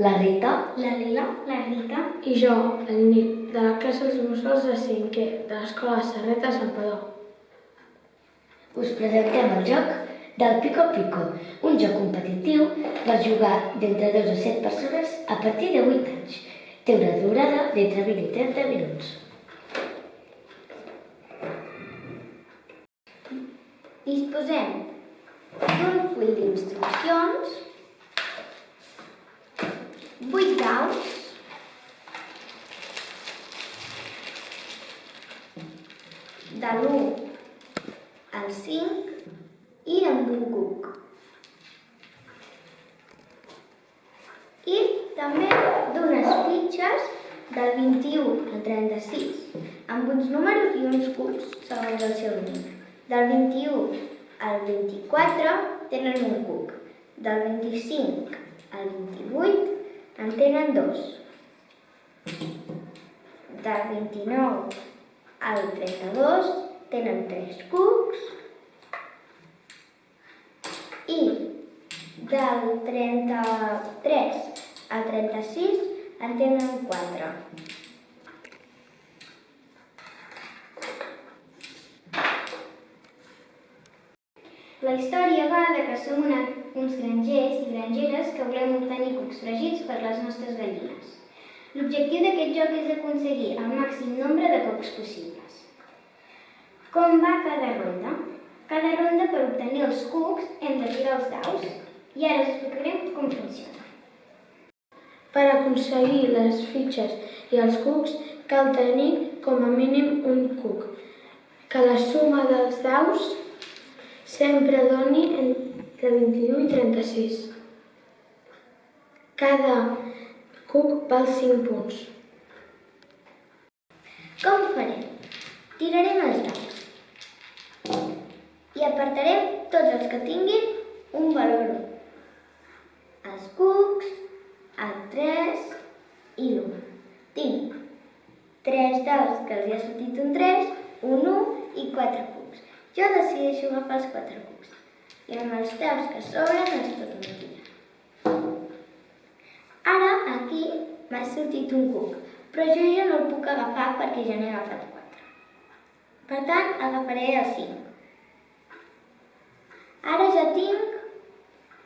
la Rita, la Lila, la Rita i jo, el Nil, de la classe Els Mussols de 5è, de l'Escola Serreta Santpedor. us presentem el joc del Pico Pico, un joc competitiu per jugar d'entre 2 a 7 persones a partir de 8 anys. Té una durada d'entre 20 i 30 minuts. Disposem d'un full d'instruccions, 8 daus, de l'1 al 5 i amb un cuc. I també d'unes fitxes del 21 al 36, amb uns números i uns cucs, segons el seu número. Del 21 al 24 tenen un cuc. Del 25 al 28 en tenen 2. Del 29 al 32 tenen 3 cucs. I del 33 al 36 en tenen 4. La història va de que som uns grangers i grangeres que volem obtenir cucs fregits per les nostres gallines. L'objectiu d'aquest joc és aconseguir el màxim nombre de cucs possibles. Com va cada ronda? Cada ronda, per obtenir els cucs, hem de tirar els daus. I ara us explicarem com funciona. Per aconseguir les fitxes i els cucs cal tenir com a mínim un cuc. Que la suma dels daus sempre doni entre 21 i 36. Cada cuc val 5 punts. Com ho farem? Tirarem els daus i apartarem tots els que tinguin un valor 1. Els cucs, el 3 i l'1. Tinc 3 daus que els hi ha sortit un 3, un 1 i 4 cucs. Jo decideixo agafar els 4 cucs i amb els daus que sobren els torno a tirar. Ara aquí m'ha sortit un cuc, però jo ja no el puc agafar perquè ja n'he agafat 4. Per tant, agafaré el 5. Ara ja tinc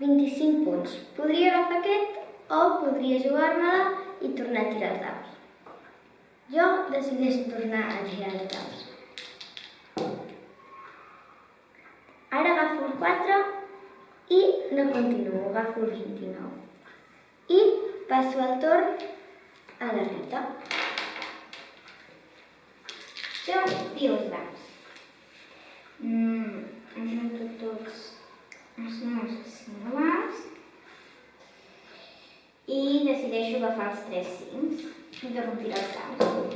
25 punts. Podria agafar aquest o podria jugar-me-la i tornar a tirar els daus. Jo decideixo tornar a tirar els daus. Ara agafo el 4 i no continuo, agafo el 29. I passo el torn a la Rita. Jo tiro els daus. Ajunto tots els meus singulars i decideixo agafar els 3 5s i torno a tirar els daus.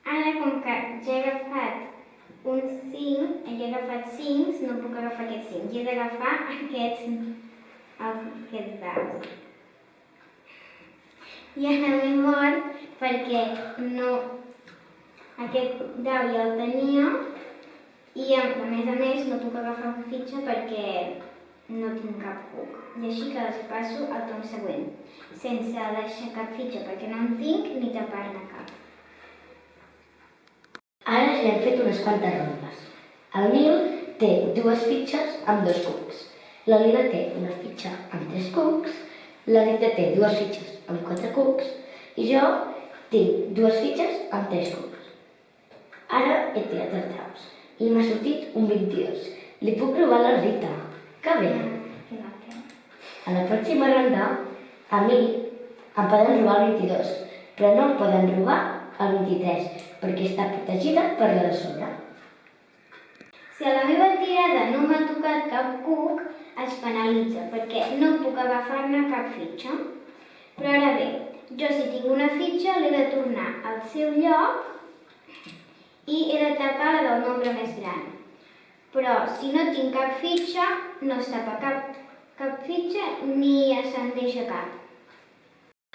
Ara, com que ja he agafat un 5, he agafat 5, no puc agafar aquests 5, i he d'agafar aquests daus. I ara m'he mort perquè aquest dau ja el tenia i a més no puc agafar una fitxa perquè no tinc cap cuc. I així que els passo al torn següent, sense deixar cap fitxa perquè no en tinc ni tapar-ne cap. Ara ja hem fet unes quantes rondes. El Nil té 2 fitxes amb 2 cucs. La Lila té una fitxa amb 3 cucs. La Rita té 2 fitxes amb 4 cucs. I jo tinc 2 fitxes amb 3 cucs. Ara he tirat els daus i m'ha sortit un 22. Li puc robar a la Rita. Que bé! A la pròxima ronda, a mi em poden robar el 22, però no em poden robar el 23, perquè està protegida per la de sobre. Si a la meva tirada no m'ha tocat cap cuc, es penalitza, perquè no puc agafar-ne cap fitxa. Però ara bé, jo si tinc una fitxa l'he de tornar al seu lloc i he de tapar la del nombre més gran. Però si no tinc cap fitxa, no es tapa cap fitxa ni se'n deixa cap.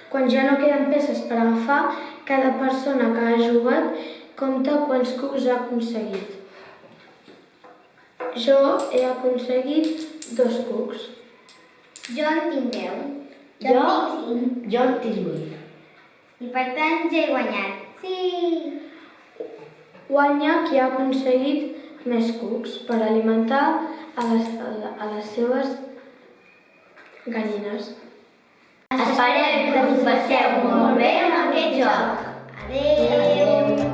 Quan ja no queden peces per agafar, cada persona que ha jugat compta quants cucs ha aconseguit. Jo he aconseguit 2 cucs. Jo en tinc 10. Jo tinc 5. en tinc 8. I per tant ja he guanyat. Sí! Guanya qui ha aconseguit més cucs per alimentar a les seves gallines. Esperem que us passeu molt bé amb aquest joc. Adéu!